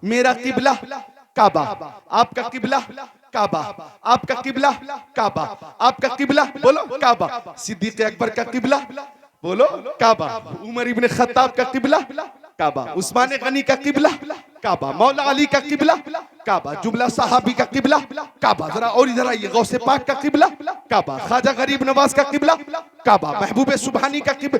मेरा किबला काबा, आपका किबला काबा, आपका किबला काबा, आपका किबला बोलो काबा, सिद्दीक अकबर का किबला बोलो काबा, उमर इब्ने खत्ताब का किबला काबा, उस्मान गनी का किबला काबा, मौला अली का किबला काबा, जुमला सहाबी का किबला काबा, जरा और इधर आइए, गौसे पाक का किबला काबा, ख्वाजा गरीब नवाज का किबला काबा, महबूबे सुबहानी का किबला,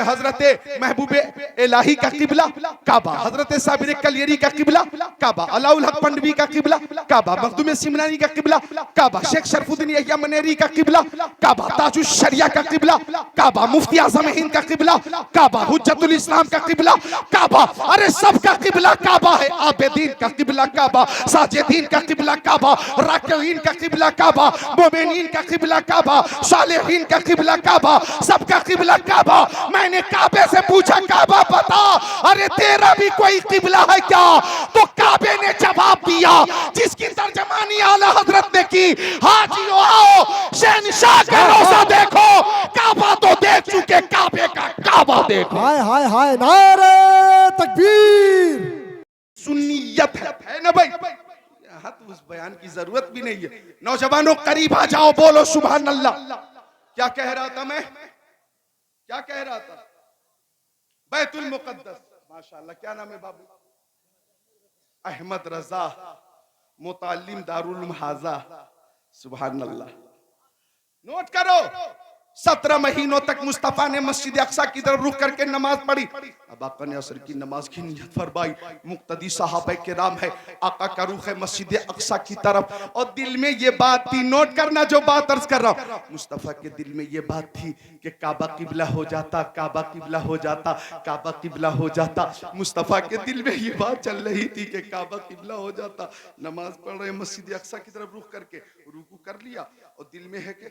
हजरत महबूबे इलाही का किबला काबा, हजरत साबिर कलियरी का किबला काबा, अलाउल हक पंडवी का किबला काबा, मखदूम सिमनानी का किबला काबा, शेख शरफुद्दीन यहिया मनेरी का किबला काबा, ताजुश शरिया का किबला काबा, मुफ्ती आजम हिंद का किबला काबा, हुज्जतुल इस्लाम का किबला काबा, अरे सबका किबला काबा है। आबेदीन का किबला काबा, साजिदीन का किबला काबा, राकिईन का किबला काबा, मोमिनीन का किबला काबा, सालिहीन का किबला काबा, सबका किबला काबा। मैंने काबे से पूछा काबा बता, अरे तेरा भी कोई किबला है क्या? तो काबे ने जवाब दिया जिसकी तर्जमानी आला हजरत ने की, हाजियो आओ शहनशाह का रोजा देखो, काबा तो देख चुके, काबे का काबा देखो। हाय हाय हाय, नारे तकबीर। सुन्नियत है ना भाई, यहाँ तो उस बयान की जरूरत भी नहीं है। नौजवानों करीब आ जाओ, बोलो सुभान अल्लाह। क्या कह रहा था मैं, क्या कह रहा था? बैतुल मुकद्दस, माशाअल्लाह, क्या नाम है बाबू? अहमद रजा, मुतालिम दारुल हाजा, सुभान अल्लाह। नोट करो, 17 महीनों तक मुस्तफा ने मस्जिद अक्सा की तरफ रुख करके नमाज पढ़ी। अब आका ने असर की नमाज की नियत फरमाई, मुक्तदी साहबा किराम है, आका का रुख है मस्जिद अक्सा की तरफ, और दिल में ये बात थी, नोट करना जो बात अर्ज कर रहा हूं, मुस्तफा के दिल में ये बात थी कि काबा किबला हो जाता, काबा किबला हो जाता, काबा किबला हो जाता। मुस्तफा के दिल में ये बात चल रही थी कि काबा किबला हो जाता। नमाज पढ़ रहे मस्जिद अक्सा की तरफ रुख करके, रुकू कर लिया, और दिल में है कि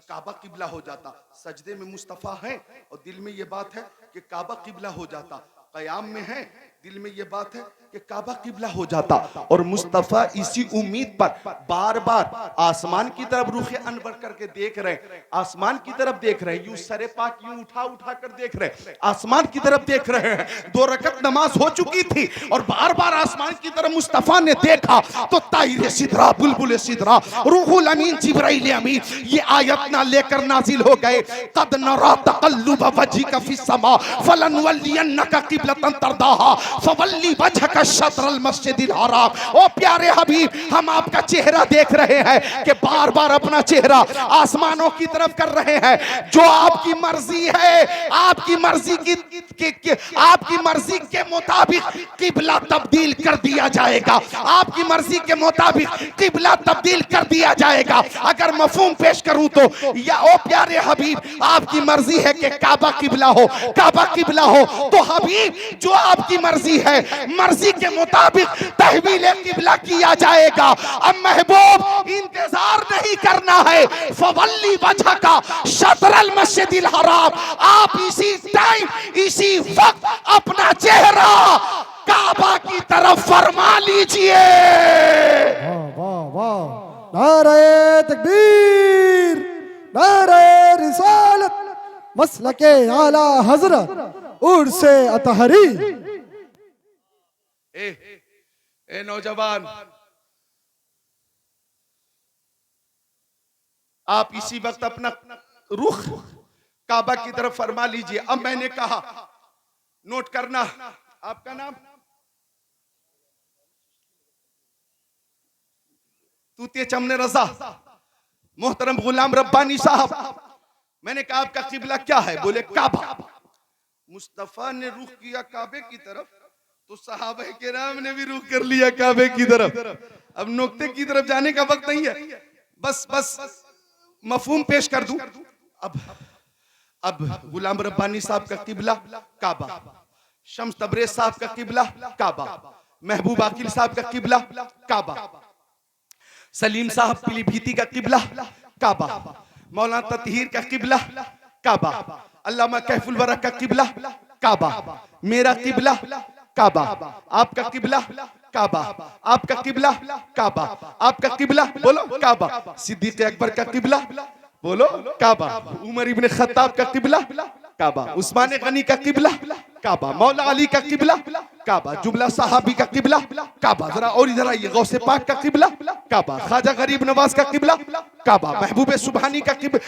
काबा किबला हो जाता। सजदे में मुस्तफा है और दिल में ये बात है कि काबा किबला हो जाता। कयाम में है, दिल में ये बात है कि काबा किबला हो जाता। और मुस्तफा इसी उम्मीद पर बार बार आसमान की तरफ रुखे अनवर करके देख रहे, आसमान की तरफ देख रहे, यूं सरे पाक यूं उठा उठा कर देख रहे, आसमान की तरफ देख रहे हैं। 2 रकत नमाज हो चुकी थी और बार बार आसमान की तरफ मुस्तफा ने देखा तो ताहिर सिदरा, बुलबुल सिदरा, रूहुल अमीन, जिब्राइल अमीन ये आयत ना लेकर नाजिल हो गए। कद नरा तक़ल्लुब वजहिका फिस समा फलनवल्लियन्नका क़िबलतन तरदाहा फवल्ली वजहका शत्रल मस्जिदिल हराम। ओ प्यारे हबीब, हम आपका चेहरा देख रहे हैं कि बार बार अपना चेहरा आसमानों की तरफ कर रहे हैं। जो आपकी मर्जी है, आपकी मर्जी आपकी मर्जी के मुताबिक किबला तब्दील कर दिया जाएगा, आपकी मर्जी के मुताबिक किबला तब्दील कर दिया जाएगा। अगर मफहूम पेश करूं तो, या ओ प्यारे हबीब, आपकी मर्जी है कि काबा किबला हो, काबा किबला हो, तो हबीब जो आपकी मर्जी है, मर्जी के मुताबिक तहवील किबला किया जाएगा। अब महबूब इंतजार नहीं करना है, फवल्ली वजह का शतरल मस्जिदिल हराम, आप इसी टाइम इसी वक्त अपना चेहरा काबा की तरफ फरमा लीजिए। वाह वाह वाह, नारे तकबीर, नारे रिसालत, मसलके आला हजरत, उर्से अतहरी। ए नौजवान, आप इसी वक्त अपना रुख काबा की तरफ फरमा लीजिए। अब मैंने कहा, नोट करना, आपका नाम तूते चमने रजा, मोहतरम गुलाम रब्बानी साहब। मैंने कहा आपका किबला क्या है? बोले काबा। मुस्तफा ने रुख किया काबे की तरफ तो सहाबा किराम ने भी रुख कर लिया काबे की तरफ। अब नुक्ते की तरफ जाने का वक्त नहीं है, बस मफहूम पेश कर दूं। अब गुलाम रब्बानी साहब का किबला काबा, शम्स तबरेज साहब का किबला काबा, महबूब आकिल साहब का किबला काबा, सलीम साहब पीलीभीती का किबला काबा, मौलाना ततहीर का किबला काबा, अल्लामा कैफुल वरा का किबला काबा, मेरा किबला काबा, आपका किबला काबा, आपका किबला काबा, आपका किबला बोलो काबा, सिद्दीक अकबर का किबला बोलो काबा, उमर इब्ने खत्ताब का किबला काबा, उस्मान गनी का किबला काबा, मौला अली का किबला काबा जुमला सहाबी का किबला, काबा जरा और इधर आइए, गौसे पाक का किबला काबा, ख्वाजा गरीब नवाज का किबला काबा, महबूबे सुबहानी का किबला,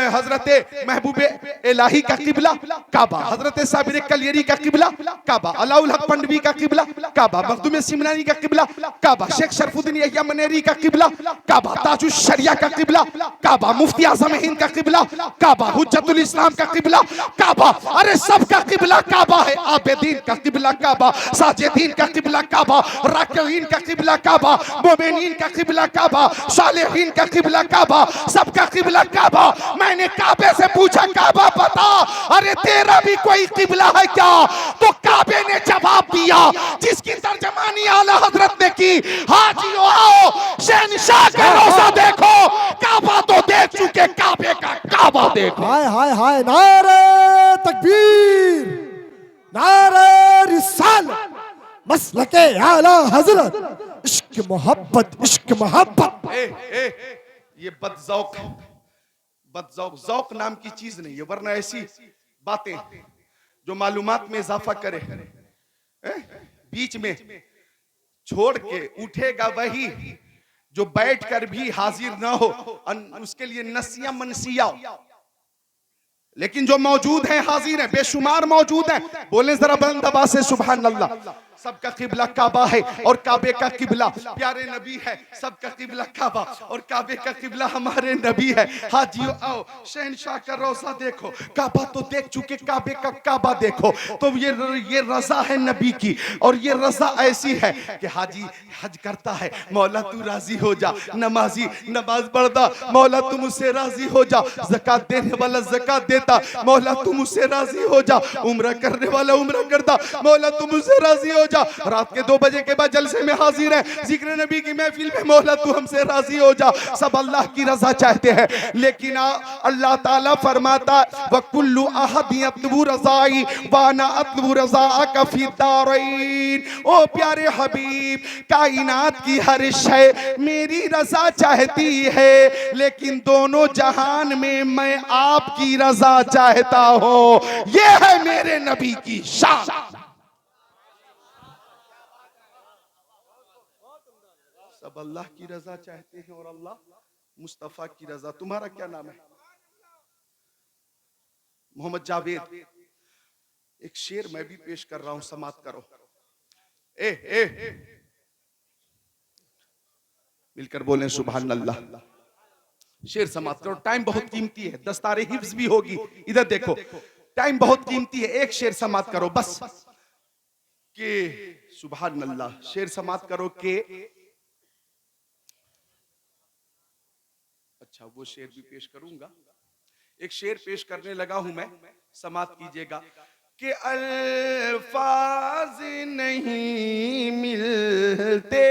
हजरत महबूबे इलाही का किबला काबा, हजरत साबिर कलियरी का किबला काबा, अलाउल हक पंडवी का किबला काबा, मखदूम सिमनानी का किबला काबा, शेख शरफुद्दीन यहिया मनेरी का किबला काबा, ताजुश शरिया का किबला काबा, मुफ्ती आजम हिंद का किबला काबा, हुज्जतुल इस्लाम का किबला काबा। अरे सबका किबला काबा है। आबेदीन का किबला काबा, साजिदीन का किबला काबा, राकिईन का किबला काबा, मोमिनीन का किबला काबा, सालिहीन का किबला काबा, सबका किबला काबा। मैंने काबे से पूछा, काबा बता, अरे तेरा भी कोई किबला है क्या? तो काबे ने जवाब दिया, जिसकी तर्जमानी आला हजरत ने की, हाजियो आओ शहंशाह का रोजा देखो, काबा तो देख चुके, काबे का काबा देखो। हाय हाय हाय, नारे तकबीर, नारे रिसालत, मसलके आला हजरत, इश्क मोहब्बत, इश्क मोहब्बत। ये बदजौक जौक नाम की चीज नहीं है, वरना ऐसी बातें जो मालूमात में इजाफा करे बीच में छोड़ के उठेगा वही जो बैठकर भी हाजिर ना हो, उसके लिए नसिया मनसिया। लेकिन जो मौजूद हैं हाजिर हैं, बेशुमार मौजूद हैं। बोले जरा बुलंद आवाज से सुभान अल्लाह। सबका किबला काबा है और काबे का किबला प्यारे नबी है। सबका किबला काबा और काबे का किबला हमारे नबी है। हाजियो आओ शहंशाह का रोजा देखो, काबा तो देख चुके, काबे का काबा देखो। तो ये रजा है नबी की, और ये रजा ऐसी है कि हाजी हज करता है, मौला तू राजी हो जा, नमाजी नमाज पढ़ता, मौला तू मुझसे राजी हो जा, ज़कात देने वाला ज़कात देता, मौला तू मुझसे राजी हो जा, उम्रा करने वाला उम्रा करता, मौला तू मुझसे राजी हो जा। रात के 2 बजे के बाद जलसे में हाजिर है, जिक्र नबी की महफिल में, मौला तू हमसे राजी हो जा। सब अल्लाह की रजा चाहते हैं, लेकिन अल्लाह ताला फरमाता वकुल्लु अहद यतलबु रज़ाई वाना अतलबु रज़ाअक फी दारैन। ओ प्यारे हबीब, कायनात की हर शय मेरी रजा चाहती है, लेकिन दोनों जहान में मैं आपकी रजा चाहता हूं। ये है मेरे नबी की शान। सब अल्लाह की रजा चाहते हैं और अल्लाह मुस्तफा की रजा। तुम्हारा क्या नाम है? मोहम्मद जावेद। एक शेर मैं भी पेश कर रहा हूं, समाप्त करो। मिलकर बोलें सुभान अल्लाह। शेर समाप्त करो, टाइम बहुत कीमती है, दस्तारे हिफ्ज भी होगी। इधर देखो, टाइम बहुत कीमती है, एक शेर समाप्त करो बस। के सुभान अल्लाह। शेर समाप्त करो के, अच्छा वो शेर भी पेश करूंगा। एक शेर पेश करने लगा हूं मैं, समाप्त कीजिएगा। कि अल्फाज नहीं मिलते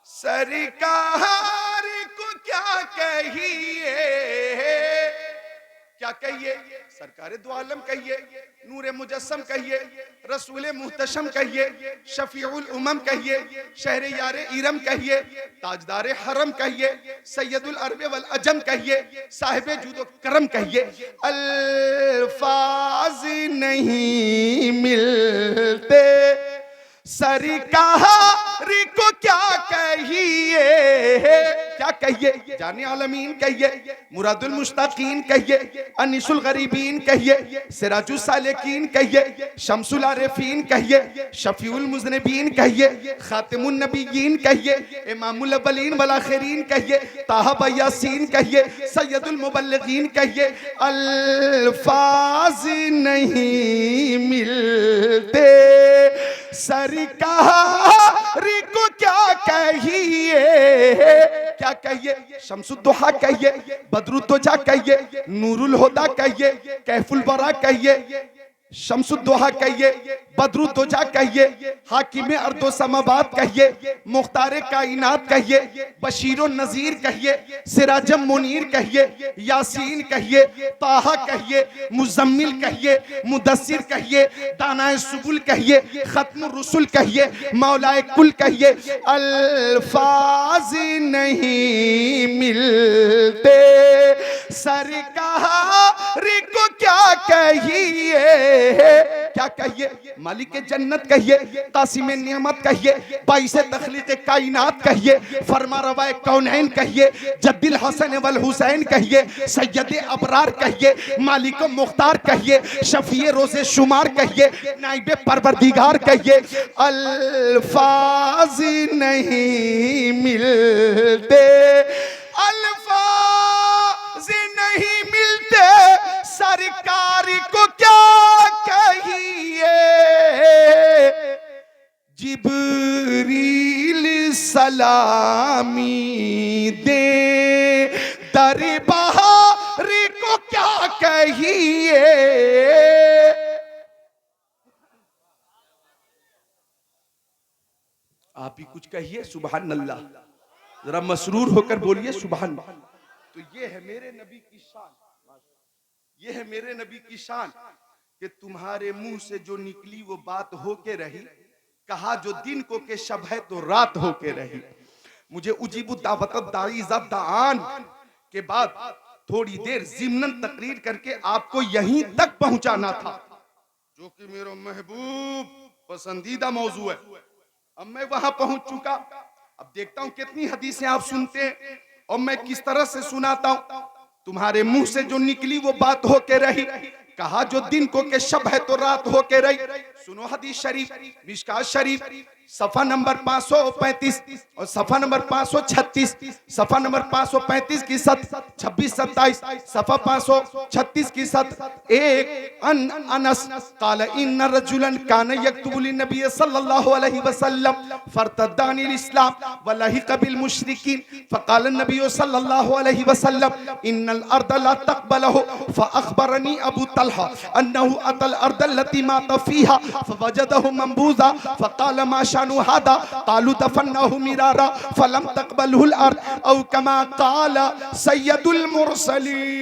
सरकार को क्या कहिए, क्या कहिए? सरकार दो आलम कहिए, नूरे मुजस्सम कहिए, रसूल मुहतशम कहिए, शफीउल उमम कहिए, शहरे यारे इरम कहिए, ताजदार हरम कहिए, सैयदुल अरब वल अजम कहिए, साहिब जूदो करम कहिए। अल्फाज नहीं मिलते सरकार को क्या कहिए, क्या कहिए? जाने आलमीन कहिए, मुरादुल मुश्ताकीन कहिए, अनिसुल गरीबीन कहिए, सिराजुल सालिकीन कहिए, शम्सुल आरिफीन कहिए, शफीउल मुज़निबीन कहिए, खातिमुन नबिय्यीन कहिए, इमामुल अव्वलीन वल आखिरीन कहिए, ताहा व यासीन कहिए, सैयदुल मुबल्लिगीन कहिए। अल्फाज नहीं मिलते सरकार को क्या कहिए, क्या कहिए? शम्सुद्दुहा कहिए, बदरुद्दोजा कहिए, नूरुल हुदा कहिए, कैफुल बरा कहिए, शम्सुद्दुहा कहिए, बदरुद्दोजा कहिए, हाकिम अर्दो समावात कहिए, मुख्तार कायनात कहिए, बशीरो नजीर कहिए, सिराजम मुनीर कहिए, यासीन कहिए, ताहा कहिए, मुजम्मिल कहिए, मुदस्सिर कहिए, दानाए सुबुल कहिए, खत्म रुसुल कहिए, मौलाए कुल कहिए। अल्फाज नहीं मिलते सरकार को क्या कहिए, क्या कहिए, मालिक जन्नत कहिए, कासिम नेमत कहिए, बाइस तखलीक कायनात कहिए, फरमा रवाए कौनैन कहिए, जद्दिल हसन वल हुसैन कहिए, सैयद अबरार कहिए, मालिक मुख्तार कहिए, शफीए रोज़े शुमार कहिए, नाइबे परवरदिगार कहिए। अल्फाज नहीं मिलते, अल्फाज नहीं मिलते, सरकार को क्या कहिए। जिब्रील सलामी दे, दरबार को क्या कहिए। आप ही कुछ कहिए सुभान अल्लाह, जरा मसरूर होकर बोलिए सुभान। तो ये है मेरे नबी की शान, ये है मेरे नबी की शान कि तुम्हारे मुंह से जो निकली वो बात होके रही, कहा जो दिन को के शब है तो रात होके रही। मुझे उजीबु दावत दाई ज़ब्दान के बाद थोड़ी देर ज़िम्नन तकरीर करके आपको यहीं तक पहुंचाना था, जो कि मेरा महबूब पसंदीदा मौजू है। अब मैं वहां पहुंच चुका, अब देखता हूं कितनी हदीसें आप सुनते हैं और मैं किस तरह से सुनाता हूं। तुम्हारे मुंह से जो निकली वो बात होके रही, कहा जो दिन को के शब है तो रात होके रही। सुनो हदीस शरीफ, मिशकात शरीफ, सफा नंबर 535 और सफा नंबर 536, सफा नंबर 535 की 26-27, सफा 536 की 7। अनस काल इन रजुलन कान यक्तुबु लिन्नबी सल्लल्लाहु अलैहि वसल्लम फरतद्दान इस्लाम वलहिक बिल मुशरिकीन फकाल नबी सल्लल्लाहु अलैहि वसल्लम इन्नल अर्द ला तक़बलहु फअख़बरनी अबू तलहा अन्नहु अतल अर्द लती मात फीहा फवजदहु मंबूज़ा फकाल मा शानु हादा कालू दफन्नाहु मिरारा फलम तक़बलहुल अर्द औ कमा काल सय्यदुल मुरसलीन।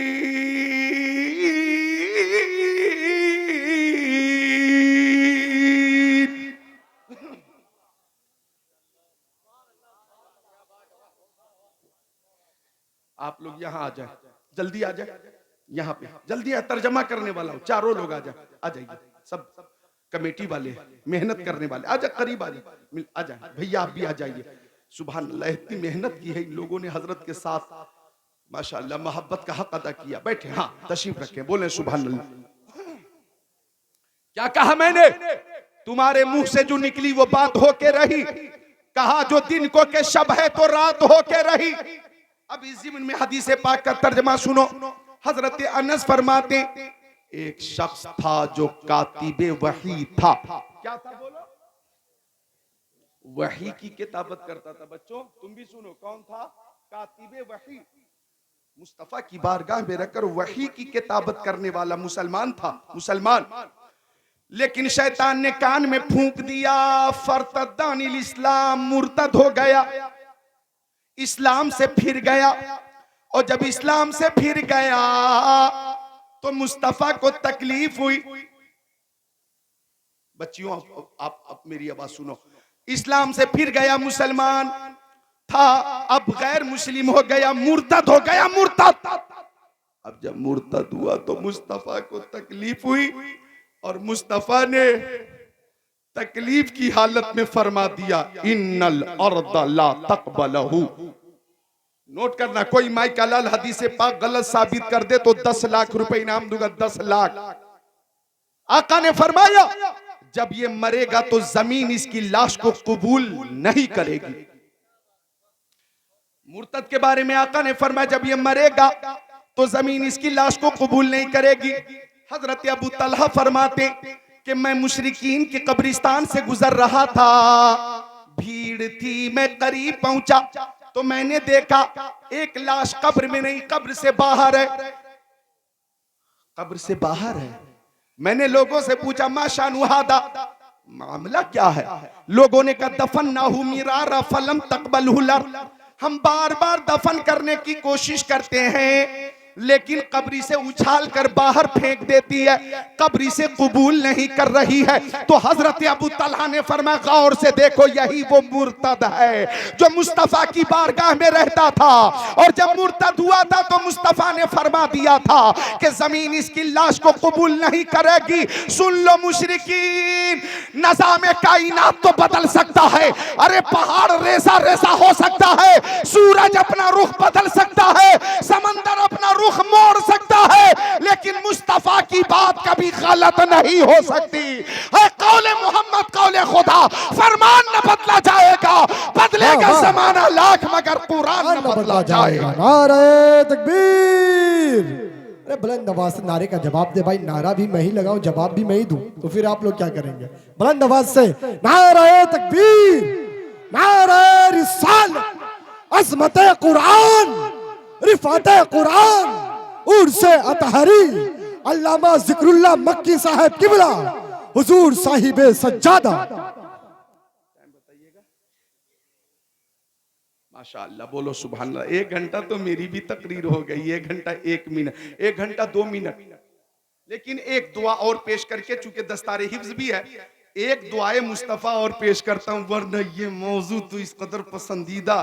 आप लोग यहाँ आ जाए, जल्दी आ जाए, यहाँ पे जल्दी आ, तर्जमा करने वाला हूँ, चारों लोग आ जाए, आ जाइए, सब कमेटी वाले मेहनत करने वाले आ जाए, करीब आ जाए, आ जाए भैया, आप भी आ जाइए। सुभान अल्लाह, इतनी मेहनत की है इन लोगों ने हजरत के साथ, माशाअल्लाह, मोहब्बत का हक अदा किया। बैठे, हाँ तशरीफ रखें, बोले सुभान अल्लाह। क्या कहा मैंने, तुम्हारे मुंह से जो निकली वो बात होके रही, कहा जो दिन को के शब है तो रात होके रही। अब इस ज़िम्न में हदीस पाक का तर्जमा सुनो। हजरत अनस फरमाते, एक शख्स था जो कातिबे वही था। क्या था बोलो? वही की किताबत करता था। बच्चों तुम भी सुनो, कौन था? कातिबे वही, मुस्तफा की बारगाह में रखकर वही की किताबत करने वाला मुसलमान था, मुसलमान। लेकिन शैतान ने कान में फूंक दिया, फरतद्दानिल इस्लाम, मुर्तद हो गया, इस्लाम से फिर गया। और जब इस्लाम से फिर गया तो मुस्तफा को तकलीफ हुई। बच्चियों आप मेरी आवाज सुनो। इस्लाम से फिर गया, मुसलमान था, अब गैर मुस्लिम हो गया, मुर्तद हो गया, मुर्तद। अब जब मुर्तद हुआ तो मुस्तफा को तकलीफ हुई और मुस्तफा ने तकलीफ की हालत में फरमा दिया, इन्नल अर्द ला तक़बलहु। नोट करना, कोई माई का लाल हदीस पाक गलत साबित कर दे तो 10 लाख रुपए इनाम दूंगा, 10 लाख। आका ने फरमाया जब ये मरेगा तो जमीन इसकी लाश को कबूल नहीं करेगी। मुर्तद के बारे में आका ने फरमाया जब ये मरेगा तो जमीन इसकी लाश को कबूल नहीं करेगी। हजरत अबू तलहा फरमाते कि मैं मुशरिकीन के कब्रिस्तान से गुजर रहा था, भीड़ थी, मैं करीब पहुंचा तो मैंने देखा एक लाश कब्र में नहीं, कब्र से बाहर है, कब्र से बाहर है। मैंने लोगों से पूछा माशानु हादा, मामला क्या है? लोगों ने कहा दफन्नाहु मिरारा फलम तक़बलहुल अर्द, हम बार बार दफन करने की कोशिश करते हैं लेकिन कब्री से उछाल कर बाहर फेंक देती है, कब्री से कबूल नहीं कर रही है। तो हजरत अबू तलहा ने फरमाया गौर से देखो, यही वो मुर्तद है जो मुस्तफा की बारगाह में रहता था, और जब मुर्तद हुआ था तो मुस्तफा ने फरमा दिया था कि जमीन इसकी लाश को कबूल नहीं करेगी। सुन लो मुशरिकीन, निज़ाम कायनात तो बदल सकता है, अरे पहाड़ रेसा रेसा हो सकता है, सूरज अपना रुख बदल सकता है, समंदर अपना रुख मोड़ सकता है, लेकिन मुस्तफा की बात कभी गलत नहीं हो सकती है। कौले मोहम्मद कौले खुदा, फरमान न बदला जाएगा, बदलेगा जमाना लाख मगर कुरान न बदला जाएगा। नारे तकबीर। अरे बुलंद आवाज से नारे का जवाब दे भाई, नारा भी मैं ही लगाऊं, जवाब भी मैं ही दूं, तो फिर आप लोग क्या करेंगे? बुलंद आवाज से नारे तकबीर, नारे रिसालत, अज़मत कुरान, रिफात कुरान, उर्से अतहरी, अल्लामा जिक्रुल्लाह मक्की साहब किबला, हुजूर साहिबे सज्जादा। माशाअल्लाह, बोलो सुभान अल्लाह। 1 घंटा तो मेरी भी तकरीर हो गई, 1 घंटा 1 मिनट, 1 घंटा 2 मिनट। लेकिन एक दुआ और पेश करके, चूंकि दस्तारे हिफ्ज भी है, एक दुआए मुस्तफा और पेश करता हूं, वरना ये मौजू तो इस कदर पसंदीदा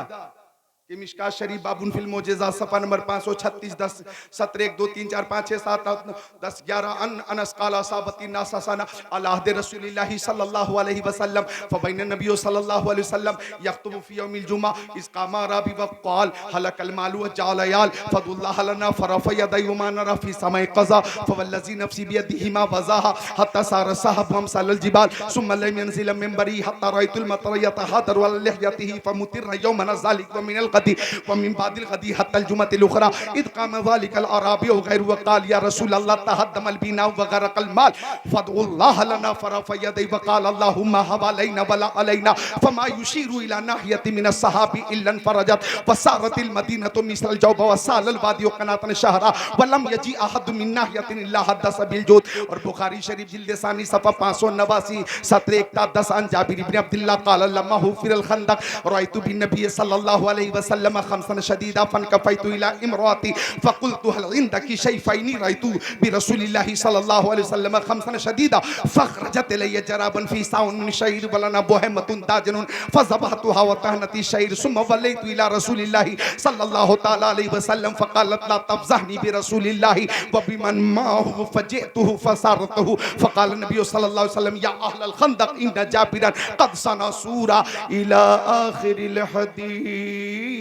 कि मिशकात शरीफ बाबुल फिल मोजेज़ा सफ़ा नंबर 536 10 17 1 2 3 4 5 6 7 8 10 11 अनस काला साबती नासाना अलाहद रसूलुल्लाह सल्लल्लाहु अलैहि वसल्लम फबैन नबी सल्लल्लाहु अलैहि वसल्लम यख्तुबु फी यौमिल जुमा इसकामा रबी वक़ाल हलकल मालु वजालयाल फदुल्लाह लना फरफ़ यदै मा नरा फी समय क़ज़ा फवल्लज़ी नफ्सी बियदिही मा वज़ाहा हत्ता सार साहब हम सलल जिबाल सुम्मा लम यनज़िल मिंबरी हत्ता रअयतुल मतर यतहादर वल लिहयतिही फमुतिर यौमन ज़ालिक व मिनल वमिन बादिल गदी हत्तल जुमतिल उखरा इद काम ज़ालिकल अराबी गैर वक़ाल या रसूल अल्लाह तहद्दमल बिना व गरकल माल फदुल्लाह लना फरफ़ यदै वक़ाल अल्लाहुम्मा हवालैना वला अलैना फमा युशीरु इला नाहियति मिन अस्सहाबी इल्ला फरजत वसारतिल मदीनतु मिसल जौब वसालल वादी क़नातन शहरा वलम यजी अहद मिन नाहियतिन इल्ला हदस बिल जूद। और बुखारी शरीफ जिल्द सानी सफ़ा 589 17 10 अन जाबिर इब्न अब्दुल्लाह क़ाल लम्मा हुफ़िरल खंदक रअयतु बिन नबी सल्लल्लाहु अलैहि वसल्लम खमसन शदीदा फनकफ़ैतु इला इम्राती फ़क़ुल्तु हल इंदकी शैफ़ैनी रअयतु बिरसूलिल्लाहि सल्लल्लाहु अलैहि वसल्लम खमसन शदीदा फ़ख़रजत इलैया जराबन फ़ी साउन मिन शईर वलना बुहमतुन ताजनुन फ़ज़बहतुहा व तहनती शईर सुम्मा वल्लैतु इला रसूलिल्लाहि सल्लल्लाहु तआला अलैहि वसल्लम फ़क़ालत ला तफ़ज़हनी बिरसूलिल्लाहि व बिमन माहु फ़जिअतुहु फ़सारतुहु फ़क़ाल नबी सल्लल्लाहु अलैहि वसल्लम या अहलल खंदक इन्न जाबिरन क़द सना सूरा इला आखिरिल हदीस।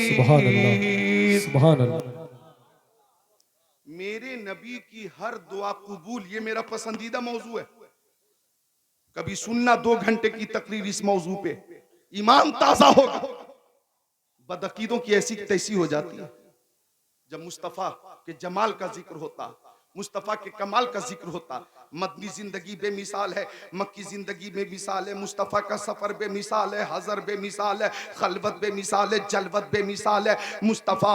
सुभान अल्लाह, सुभान अल्लाह। मेरे नबी की हर दुआ कबूल, ये मेरा पसंदीदा मौजू है। कभी सुनना 2 घंटे की तकरीर इस मौजू पे, ईमान ताजा होगा। बदअकीदों की ऐसी तैसी हो जाती है जब मुस्तफ़ा के जमाल का जिक्र होता, मुस्तफ़ा के कमाल का जिक्र होता। मदनी जिंदगी बेमिसाल है, मक्की जिंदगी बेमिसाल है, मुस्तफ़ा का सफ़र बेमिसाल है, हज़र बेमिसाल है, खलवत बेमिसाल है, जलवत बेमिसाल है, मुस्तफ़ा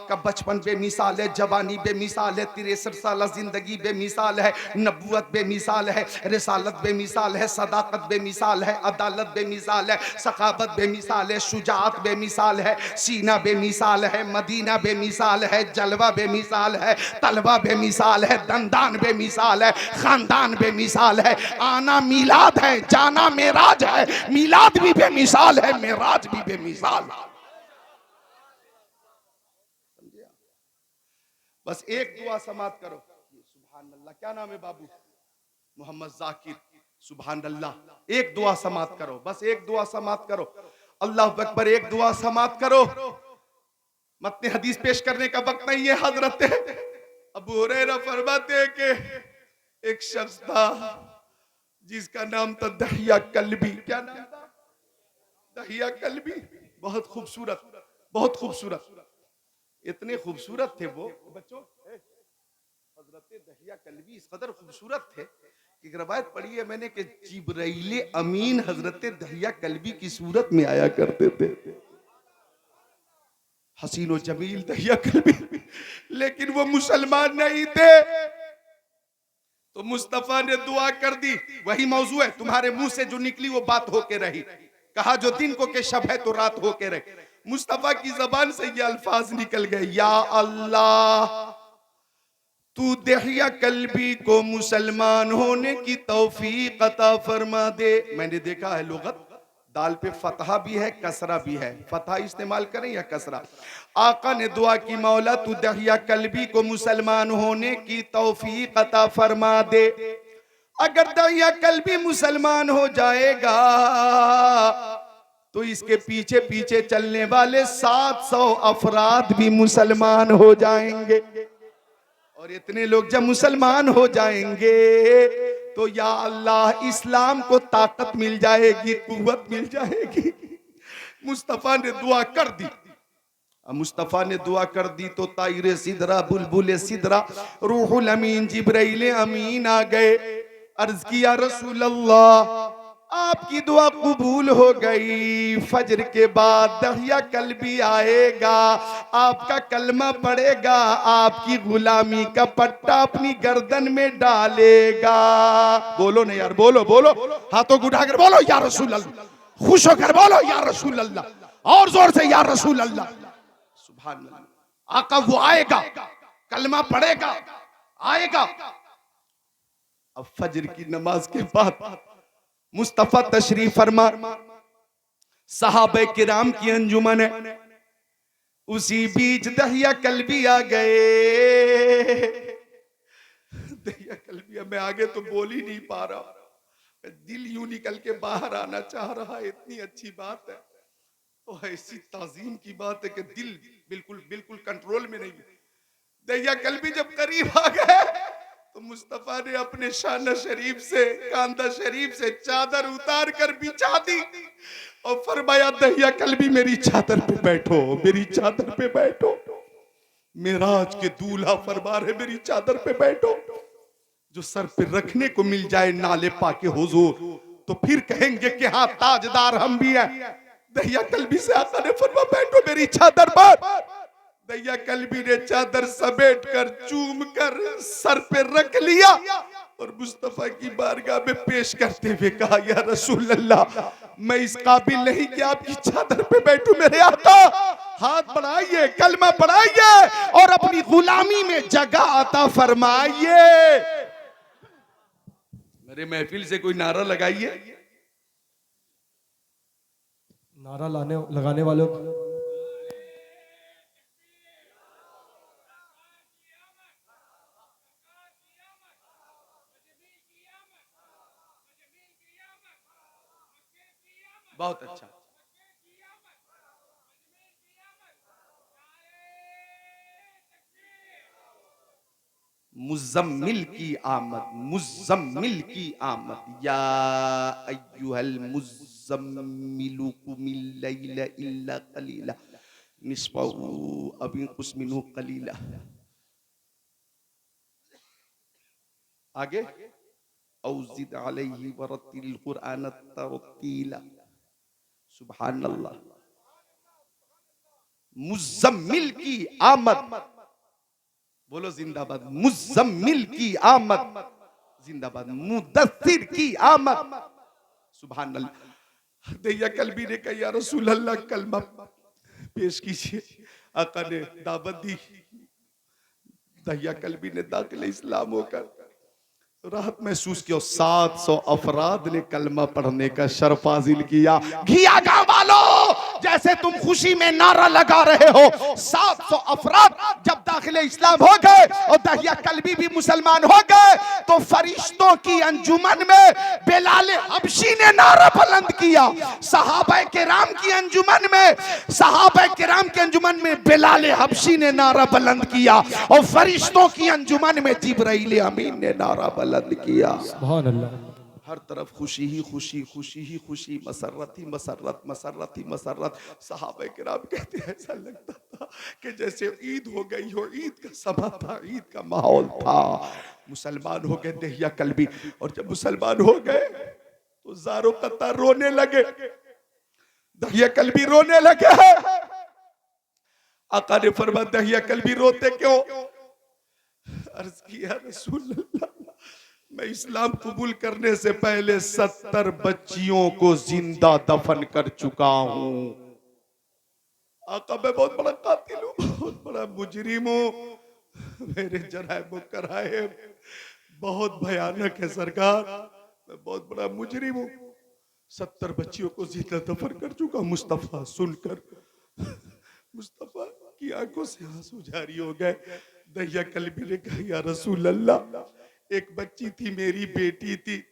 का बचपन बेमिसाल है, जवानी बेमिसाल है, 63 साल जिंदगी बेमिसाल है, नबूवत बेमिसाल है, रिसालत बेमिसाल है, सदाकत बेमिसाल है, अदालत बेमिसाल है, सखावत बेमिसाल है, शुजाअत बेमिसाल है, सीना बेमिसाल है, मदीना बेमिसाल है, जलवा बेमिसाल है, तलवा बेमिसाल है, दंदान बेमिसाल है, खानदान बेमिसाल है, आना मिलाद है, जाना मेराज है, मिलाद भी बेमिसाल है, मेराज भी बेमिसाल। बस एक दुआ समाप्त करो, सुभान अल्लाह। क्या नाम है बाबू? मोहम्मद जाकिर। सुभान अल्लाह। एक दुआ समाप्त करो, बस एक दुआ समाप्त करो। अल्लाह अकबर। एक दुआ समाप्त करो। मतने हदीस पेश करने का वक्त नहीं है। हजरत अबू हुरैरा फरमाते हैं कि एक शख्स था जिसका नाम था दहिया कल्बी। क्या नाम था? दहिया कल्बी। बहुत खूबसूरत, बहुत खूबसूरत, इतने खूबसूरत थे वो बच्चों। हजरत दहिया कल्बी इस कदर खूबसूरत थे कि रवायत पढ़ी है मैंने कि जिब्राइल अमीन हजरत दहिया कल्बी की सूरत में आया करते थे। हसीनो जमील दहिया कल्बी, लेकिन वो मुसलमान नहीं थे। तो मुस्तफा ने दुआ कर दी। वही मौजू है, तुम्हारे मुंह से जो निकली वो बात होके रही। कहा जो दिन को के शब है तो रात होके रही। मुस्तफा की जबान से ये अल्फाज निकल गए, या अल्लाह तू दहिया कल्बी को मुसलमान होने की तौफीक अता फरमा दे। मैंने देखा है लुगत, दाल पे फतहा भी है कसरा भी है, फतहा इस्तेमाल करें या कसरा। आका ने दुआ की, मौला तू दहिया कल्बी को मुसलमान होने की तौफीक अता फरमा दे। अगर दहिया कल्बी मुसलमान हो जाएगा तो इसके पीछे पीछे चलने वाले 700 अफराद भी मुसलमान हो जाएंगे। और इतने लोग जब मुसलमान हो जाएंगे तो या अल्लाह इस्लाम को ताकत मिल जाएगी, कुव्वत मिल जाएगी। मुस्तफा ने दुआ कर दी। मुस्तफा ने दुआ कर दी तो ताइरे सिदरा, बुलबुल सिदरा, रूहुल अमीन, जिब्राइल अमीन आ गए। अर्ज किया, रसूल अल्लाह आपकी दुआ कबूल हो गई। फजर के बाद दहिया कल्बी आएगा, आपका कलमा पड़ेगा, आपकी गुलामी का पट्टा अपनी गर्दन में डालेगा। बोलो ना यार, बोलो बोलो, हाथों को उठाकर बोलो या रसूल अल्लाह, खुश होकर बोलो या रसूल अल्लाह, और जोर से या रसूल अल्लाह। सुभान अल्लाह। आका वो आएगा, कलमा पड़ेगा, आएगा। अब फजर की नमाज के बाद मुस्तफा तशरीफ फरमा, सहाबे किराम की अंजुमन है, उसी बीच दहिया कल्बी आ गए। दहिया कल्बी मैं आगे तो बोल ही नहीं पा रहा, दिल यूं निकल के बाहर आना चाह रहा है। इतनी अच्छी बात है, तो ऐसी ताजीम की बात है कि दिल बिल्कुल बिल्कुल कंट्रोल में नहीं। दहिया कल्बी जब करीब आ गए तो मुस्तफा ने अपने शाना शरीफ से, कांधा शरीफ से चादर उतार कर बिछा दी और फरमाया, दहिया कल्बी मेरी चादर पे बैठो, मेरी चादर पे बैठो। मेराज के दूल्हा फरमा रहे, मेरी चादर पे बैठो। जो सर पे रखने को मिल जाए नाले पाके हुजूर, तो फिर कहेंगे कि हाँ ताजदार हम भी हैं। दहिया कल्बी से आका ने फरमाया, बैठो मेरी चादर पर। दहिया कल्बी ने चादर समेट कर चूम कर सर पे रख लिया और मुस्तफा की बारगाह में पेश करते हुए कहा, या रसूल अल्लाह मैं इस काबिल नहीं कि आपकी चादर पे बैठूं। मेरे आका हाथ बढ़ाइए, कलमा पढ़ाइए और अपनी गुलामी में जगह अता फरमाइए। मेरे महफिल से कोई नारा लगाइए। नारा लगाने वालों बहुत अच्छा। मुज़म्मिल की आमद, मुज़म्मिल की आमद। या अय्युहल मुज़म्मिलु कुमिल लैला इल्ला कलीला निस्फहु अव इंकुस मिन्हु कलीला। आगे, औ ज़िद अलैहि वरत्तिल कुरआन तरतीला। सुभान अल्लाह। मुज़म्मिल की आमद, बोलो जिंदाबाद। मुज़म्मिल की आमद जिंदाबाद। मुदस्सिर की आमद। सुभान अल्लाह। दहिया कल्बी ने कहा, या रसूल अल्लाह कलमा पेश कीजिए। आका ने दावत दी। दहिया कल्बी ने दाखिल इस्लाम होकर राहत महसूस किया। 700 अफराद ने कलमा पढ़ने का शर्फ हासिल किया। घिया गांव वालों, जैसे तुम खुशी में नारा लगा रहे हो, 700 अफराद जब दाखिले इस्लाम हो गए और दहिया कल्बी भी मुसलमान हो गए तो फरिश्तों की अंजुमन में बिलाल हबशी ने नारा बुलंद किया। सहाबाए किराम की अंजुमन में, सहाबाए किराम के अंजुमन में बिलाल हबशी ने नारा बुलंद किया और फरिश्तों की अंजुमन में जिब्राइल अमीन ने नारा बुलंद किया। सुभान अल्लाह। हर तरफ खुशी ही खुशी, खुशी ही खुशी, मसरत ही मसरत, मसरत ही मसरत। सहाबा किराम कहते हैं ऐसा लगता था कि जैसे ईद हो गई हो, ईद का समा था, ईद का माहौल था। मुसलमान हो गए दहिया कल्बी, और जब मुसलमान हो गए तो ज़ारो कतार रोने लगे। दहिया कल्बी रोने लगे। आका ने फरमाया, दहिया कल्बी रोते क्यों? अर्ज किया, रसूल अल्लाह मैं इस्लाम कबूल करने से पहले 70 बच्चियों को जिंदा दफन कर चुका हूं। आका मैं बहुत बड़ा कातिल हूँ, बहुत बड़ा मुजरिम हूँ, मेरे जराइम कराइम बहुत भयानक है सरकार, मैं बहुत बड़ा मुजरिम हूँ, 70 बच्चियों को जिंदा दफन कर चुका। मुस्तफा सुनकर मुस्तफा की आंखों से आंसू जारी हो गए। दहिया कल्बी ने कहा या रसूल अल्लाह, एक बच्ची थी, मेरी बेटी थी,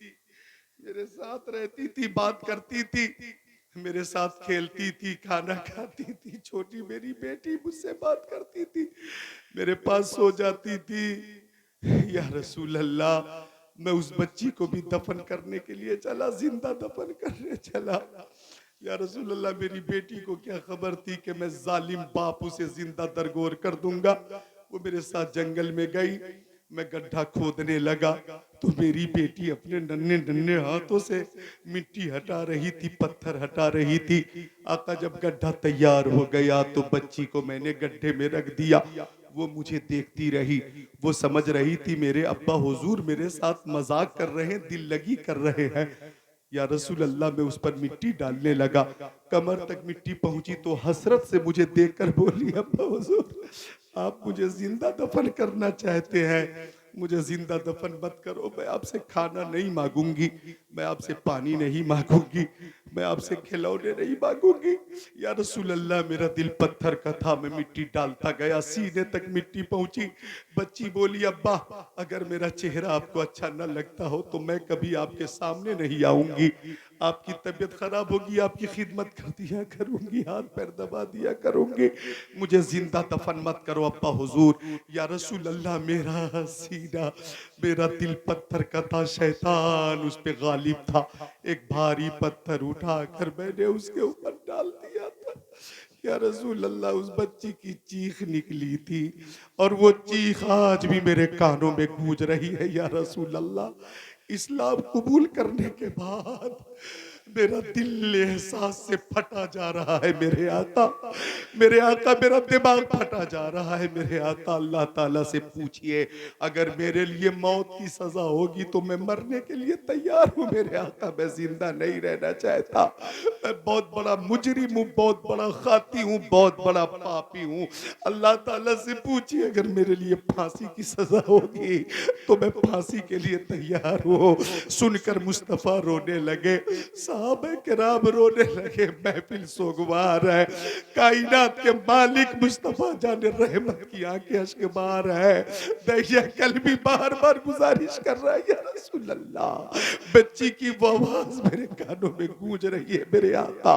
मेरे साथ रहती थी, बात करती थी, मेरे साथ खेलती थी, खाना खाती थी, छोटी मेरी बेटी मुझसे बात करती थी, मेरे पास सो जाती थी। या रसूल अल्लाह, मैं उस बच्ची को भी दफन करने के लिए चला, जिंदा दफन करने चला। या रसूल अल्लाह, मेरी बेटी को क्या खबर थी कि मैं जालिम बाप उसे जिंदा दरगोर कर दूंगा। वो मेरे साथ जंगल में गई, मैं गड्ढा खोदने लगा तो मेरी बेटी अपने नन्हे नन्हे हाथों से मिट्टी हटा रही थी, पत्थर हटा रही थी। आका जब गड्ढा तैयार हो गया तो बच्ची को मैंने गड्ढे में रख दिया। वो मुझे देखती रही, वो समझ रही थी मेरे अब्बा हुजूर मेरे साथ मजाक कर रहे हैं, दिल लगी कर रहे हैं। या रसूल अल्लाह, मैं उस पर मिट्टी डालने लगा, कमर तक मिट्टी पहुंची तो हसरत से मुझे देखकर बोली, अब्बा हुजूर आप मुझे जिंदा दफन करना चाहते हैं, मुझे जिंदा दफन मत करो, मैं आपसे खाना नहीं मांगूंगी, मैं आपसे पानी नहीं मांगूंगी, मैं आपसे खिलौने नहीं मांगूंगी। या रसूल अल्लाह, मेरा दिल पत्थर का था, मैं मिट्टी डालता गया, सीने तक मिट्टी पहुंची। बच्ची बोली, अब्बा अगर मेरा चेहरा आपको अच्छा न लगता हो तो मैं कभी आपके सामने नहीं आऊंगी, आपकी तबीयत खराब होगी, आपकी खिदमत कर दिया करूंगी, हाथ पैर दबा दिया करूंगी, मुझे जिंदा दफन मत करो अब्बा हुजूर। या रसूल अल्लाह, मेरा सीना, मेरा दिल पत्थर का था, शैतान उस पे गालिब था, एक भारी पत्थर उठाकर मैंने उसके ऊपर डाल दिया था। या रसूल अल्लाह, उस बच्ची की चीख निकली थी और वो चीख आज भी मेरे कानों में गूंज रही है। या रसूल अल्लाह, इस्लाम कबूल करने के बाद मेरा दिल एहसास से फटा जा रहा है मेरे आका, मेरे आका, मेरा दिमाग फटा जा रहा है मेरे आका। अल्लाह ताला से पूछिए, अगर मेरे लिए मौत की सजा होगी तो मैं मरने के लिए तैयार हूँ मेरे आका, मैं जिंदा नहीं रहना चाहता, मैं बहुत बड़ा मुजरिम हूँ, बहुत बड़ा खाती हूँ, बहुत बड़ा पापी हूँ। अल्लाह ताला से पूछिए, अगर मेरे लिए फांसी की सजा होगी तो मैं फांसी के लिए तैयार हूँ। सुनकर मुस्तफा रोने लगे, साहबे किराम रोने लगे, महफिल सोगवार है, कायनात के मालिक मुस्तफा जाने रहमत की आंखें अश्क बार है। दहिया कल्बी बार बार गुजारिश कर रहा है, या रसूल अल्लाह, बच्ची की वो आवाज मेरे कानों में गूंज रही है मेरे आका,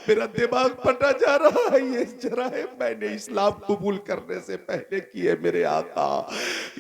मेरा दिमाग फटा जा रहा है, ये जराइम मैंने इस्लाम कबूल करने से पहले किए मेरे आका।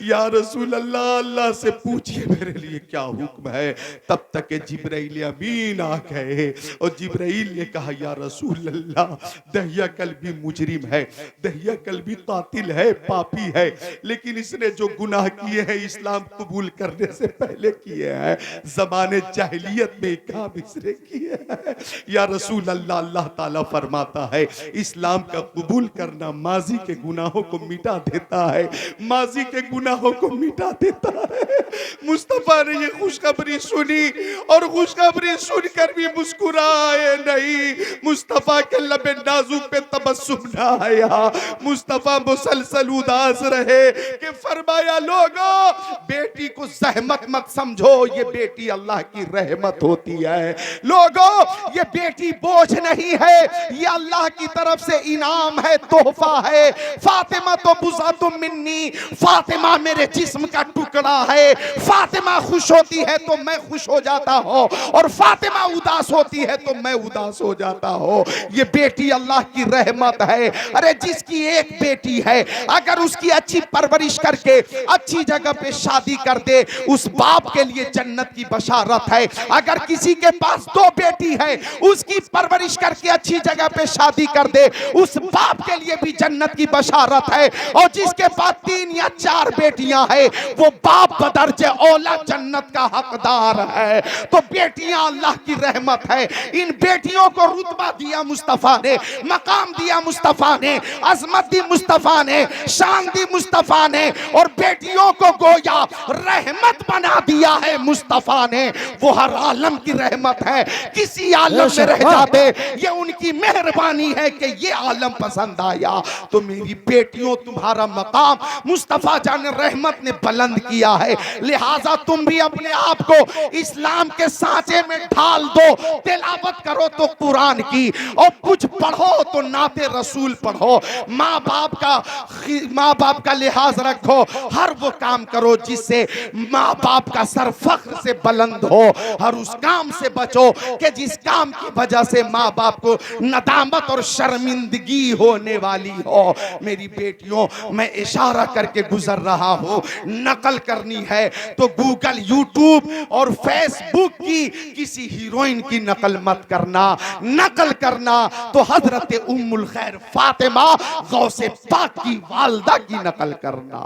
या रसूल अल्लाह, अल्लाह से पूछिए मेरे लिए क्या हुक्म है। तब तक जिब्राइल अमीन आ गए और जिब्राइल ने कहा, या रसूल अल्लाह, दहिया कल्बी मुजरिम है, दहिया कल्बी कातिल है, पापी है, लेकिन इसने जो गुनाह किए हैं इस्लाम कबूल करने से पहले किए हैं, जमाने जाहिलियत में काम इसने किए हैं। या रसूल अल्लाह, अल्लाह ताला फरमाता है इस्लाम का कबूल करना माजी के गुनाहों को मिटा देता है, माजी के गुनाहों को मिटा देता है। मुस्तफा ने ये खुशखबरी सुनी और खुशखबरी सुनकर भी मुस्कुराए नहीं, मुस्तफा के लबे नाजुक पे तबस्सुम ना आया, मुस्तफा मुसलसल उदास रहे कि फरमाया, लोगों बेटी को जहमत मत समझो, ये बेटी अल्लाह की रहमत होती है, लोगों ये बेटी बोझ नहीं है, ये अल्लाह की तरफ से इनाम है, तोहफा है। फातिमा तो बुज़ातु मिन्नी, फातिमा मेरे जिस्म का टुकड़ा है, फातिमा खुश होती है तो मैं खुश हो जाता हूँ और फातिमा उदास होती है तो मैं उदास हो जाता हूँ। ये बेटी अल्लाह की रहमत है। अरे जिसकी एक बेटी है, अगर उसकी अच्छी परवरिश करके अच्छी जगह पे शादी कर दे, उस बाप के लिए जन्नत की बशारत है। अगर किसी के पास 2 बेटी है, उसकी परवरिश करके अच्छी जगह पे शादी कर दे, उस बाप के लिए भी जन्नत की बशारत है। और जिसके पास 3 या 4 बेटियां हैं, वो बाप बदर्जे औला जन्नत का हकदार है। तो बेटियां अल्लाह की रहमत है। इन बेटियों को रुतबा दिया मुस्तफा ने, मकाम दिया मुस्तफा ने, अजमत दी मुस्तफा ने, शान दी मुस्तफा ने, और बेटियों को गोया रहमत बना दिया है मुस्तफा ने। वो हर आलम की रहमत है, किसी आलम में रह जाते, ये उनकी मेहरबानी है कि ये आलम पसंद आया। तो मेरी बेटियों, तुम्हारा मकाम मुस्तफा जान रहमत ने बुलंद किया है, लिहाजा तुम भी अपने आप को इस्लाम के सांचे में ढाल दो। तिलावत करो तो कुरान की, और कुछ पढ़ो तो नाते रसूल पढ़ो। माँ बाप का लिहाज रखो, हर वो काम करो जिससे माँ बाप का सर फख्र से बुलंद हो। हर उस काम से बचो कि जिस काम की वजह से माँ बाप को नदामत और शर्मिंदगी होने वाली हो। मेरी बेटियों, मैं इशारा करके गुजर रहा हूँ, नकल करनी है तो गूगल, यूट्यूब और फेसबुक की किसी हीरोइन की नकल मत करना। नकल करना तो हजरत उम्मुल खैर फातिमा गौसे पाक की वालदा की नकल करना।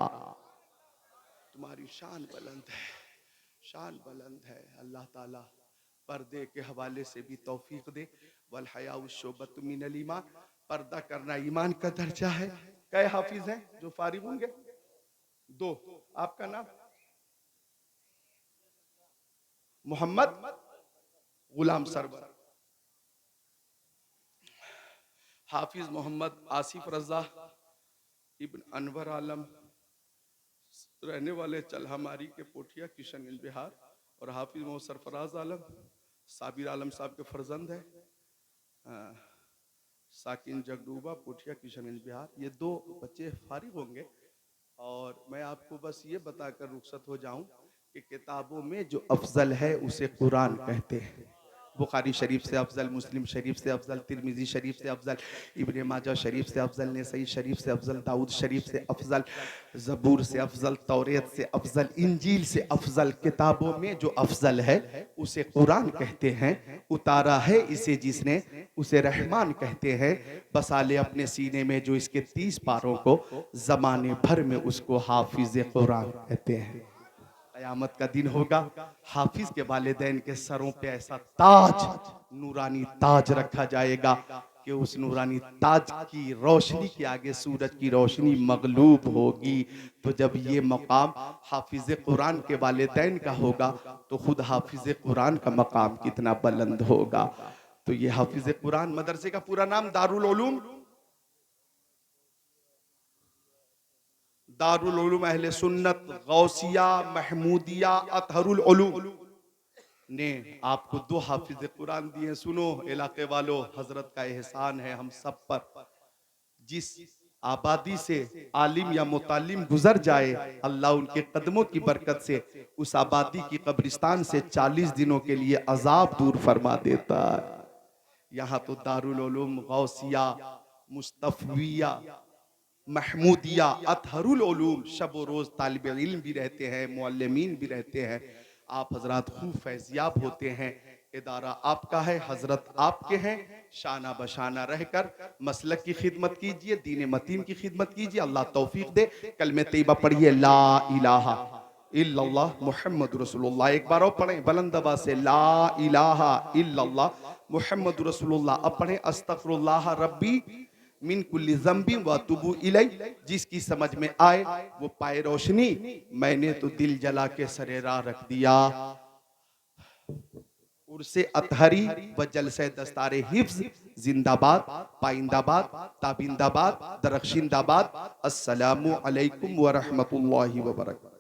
तुम्हारी शान बुलंद है, शान बुलंद है। अल्लाह ताला पर्दे के हवाले से भी तौफीक दे। वल हयाउ शोबतु मिनल ईमान, पर्दा करना ईमान का दर्जा है। कई हाफिज हैं जो फारिग होंगे? 2। आपका नाम? मोहम्मद गुलाम सरवर। हाफिज मोहम्मद आसिफ रजा इब्न अनवर आलम, रहने वाले चलहमारी के पोठिया, किशनगंज, बिहार। और हाफिज मोहम्मद सरफराज आलम साबिर आलम साहब के फर्जंद है, साकिन जगडूबा, पोठिया, किशनगंज, बिहार। ये 2 बच्चे फारिग होंगे। और मैं आपको बस ये बताकर रुखसत हो जाऊं कि किताबों में जो अफजल है उसे कुरान कहते हैं। बुखारी शरीफ से अफजल, मुस्लिम शरीफ से अफजल, तिरमिजी शरीफ से अफजल, इब्ने माजा शरीफ से अफजल, नसई शरीफ से अफजल, दाऊद शरीफ से अफजल, ज़बूर से अफजल, तौरेत से अफजल, इंजील से अफजल। किताबों में जो अफजल है उसे कुरान कहते हैं। उतारा है इसे जिसने, उसे रहमान कहते हैं। बसा ले अपने सीने में जो इसके 30 पारों को, ज़माने भर में उसको हाफिज कुरान कहते हैं। क़यामत का दिन होगा, हाफिज के वालिदैन के सरों पे ऐसा ताज, नूरानी ताज रखा जाएगा कि उस नूरानी ताज की रोशनी के आगे सूरज की रोशनी मगलूब होगी। तो जब ये मकाम हाफिज कुरान के वालिदैन का होगा तो खुद हाफिज कुरान का मकाम कितना बुलंद होगा। तो ये हाफिज कुरान मदरसे का पूरा नाम दारुल उलूम अहले सुन्नत गौसिया महमूदिया अतहरुल उलूम ने आपको 2 हाफिज कुरान दिए। सुनो इलाके वालों, हजरत का एहसान है हम सब पर। जिस आबादी से आलिम या मुतालिम गुजर जाए, अल्लाह उनके कदमों की बरकत से उस आबादी की कब्रिस्तान से 40 दिनों के लिए अजाब दूर फरमा देता है। यहाँ तो दारुल उलूम गौसिया, मुस्तफविया, महमूदिया, अतहरुल उलूम, शब रोज तालिब इल्म भी रहते हैं, मुअल्लिमीन भी रहते हैं। आप हजरात खूब फैज़याब होते हैं। इदारा आपका है, हजरत आपके हैं। शाना बशाना रहकर मसलक की खिदमत कीजिए, दीन मतीन की खिदमत कीजिए। अल्लाह तौफीक दे। कलमे तैयबा पढ़िए, ला इलाहा इल्लल्लाह मुहम्मद रसूलुल्लाह। एक बार और पढ़ें बुलंद आवाज से, ला इलाहा इल्लल्लाह मुहम्मद रसूलुल्लाह। अब पढ़ें, अस्तगफिरुल्लाह रब्बी मिन कुल्ली ज़ंबी व तुबू इलै। जिसकी समझ में आए वो पाए रोशनी, मैंने तो दिल जला के सरेरा रख दिया। उर्से अतहरी व जलसे दस्तारे हिफ्ज जिंदाबाद, पाइंदाबाद, ताबिंदाबाद, दरख्शिंदाबाद। अस्सलामु अलैकुम व रहमतुल्लाहि व बरकातहू।